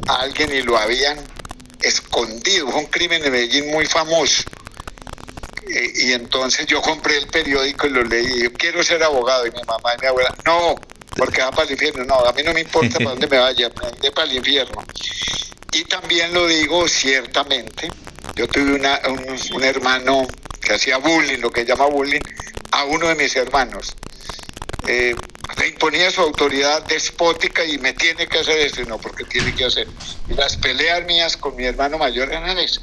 a alguien y lo habían escondido. Fue un crimen en Medellín muy famoso. Y entonces yo compré el periódico y lo leí. Yo quiero ser abogado. Y mi mamá y mi abuela, no, porque va para el infierno. No, a mí no me importa para dónde me vaya, me voy para el infierno. Y también lo digo ciertamente. Yo tuve un hermano que hacía bullying, lo que llama bullying, a uno de mis hermanos. Le imponía su autoridad despótica y me tiene que hacer esto, y no, porque tiene que hacer. Y las peleas mías con mi hermano mayor eran eso.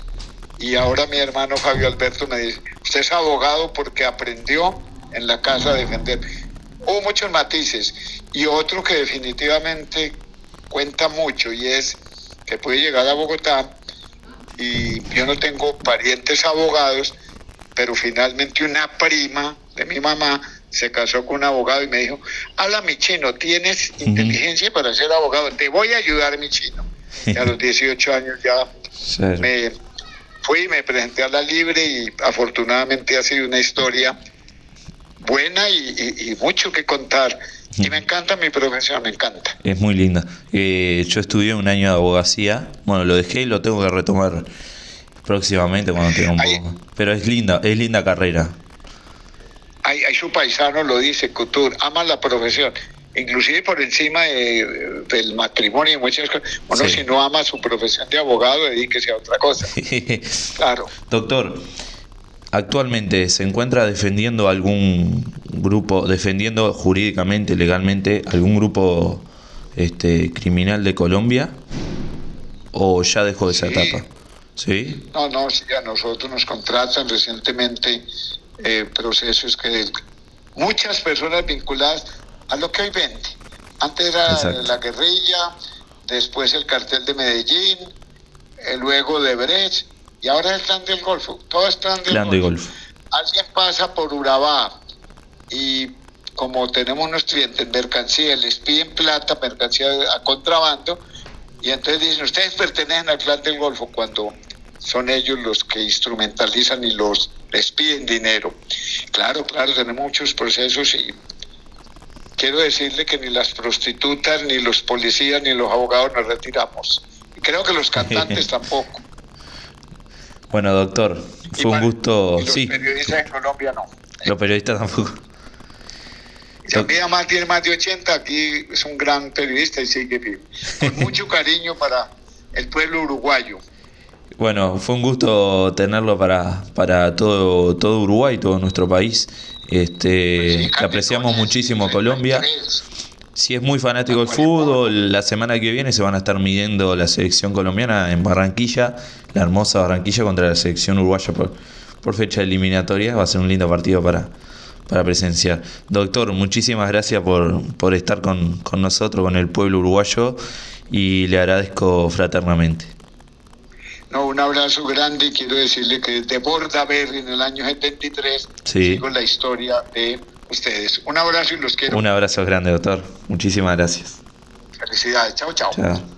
Y ahora mi hermano Fabio Alberto me dice, usted es abogado porque aprendió en la casa a defender. Hubo muchos matices. Y otro que definitivamente cuenta mucho, y es que pude llegar a Bogotá y yo no tengo parientes abogados, pero finalmente una prima de mi mamá se casó con un abogado y me dijo, habla mi chino, tienes inteligencia para ser abogado, te voy a ayudar mi chino. Y a los 18 años ya me fui, me presenté a la libre y afortunadamente ha sido una historia buena y mucho que contar. Y me encanta mi profesión, me encanta. Es muy linda. Yo estudié un año de abogacía. Bueno, lo dejé y lo tengo que retomar próximamente cuando tenga un poco. Pero es linda carrera. Hay su paisano lo dice, Couture, ama la profesión, inclusive por encima del matrimonio y muchas cosas. Uno si no ama su profesión de abogado, dedíquese a otra cosa. Claro. Doctor, actualmente se encuentra defendiendo algún grupo, defendiendo jurídicamente, legalmente, algún grupo criminal de Colombia, o ya dejó esa etapa. ¿Sí? No, sí, a nosotros nos contratan recientemente procesos que muchas personas vinculadas a lo que hoy vende. Antes era Exacto. La guerrilla, después el cartel de Medellín, luego de Brecht, y ahora el Clan del Golfo. Todo es Clan del Golfo. Alguien pasa por Urabá y como tenemos unos clientes, mercancía, les piden plata, mercancía a contrabando, y entonces dicen, ustedes pertenecen al Clan del Golfo, cuando son ellos los que instrumentalizan y les piden dinero. Claro, tenemos muchos procesos y quiero decirle que ni las prostitutas, ni los policías, ni los abogados nos retiramos. Creo que los cantantes tampoco. Bueno, doctor, fue un gusto. Y los Sí, periodistas en Colombia no. los periodistas tampoco. Si a mí además tiene más de 80, aquí es un gran periodista y sigue vivo. Con mucho cariño para el pueblo uruguayo. Bueno, fue un gusto tenerlo para todo Uruguay, todo nuestro país. Sí, Que apreciamos muchísimo Colombia. Si es muy fanático del fútbol, la semana que viene se van a estar midiendo la selección colombiana en Barranquilla, la hermosa Barranquilla contra la selección uruguaya por fecha eliminatoria. Va a ser un lindo partido para presenciar. Doctor, muchísimas gracias por estar con nosotros, con el pueblo uruguayo, y le agradezco fraternamente. No, un abrazo grande y quiero decirle que desde Bordaberry en el año 73 Sí. sigo la historia de ustedes. Un abrazo y los quiero. Un abrazo grande, doctor. Muchísimas gracias. Felicidades. Chao, chao. Chao.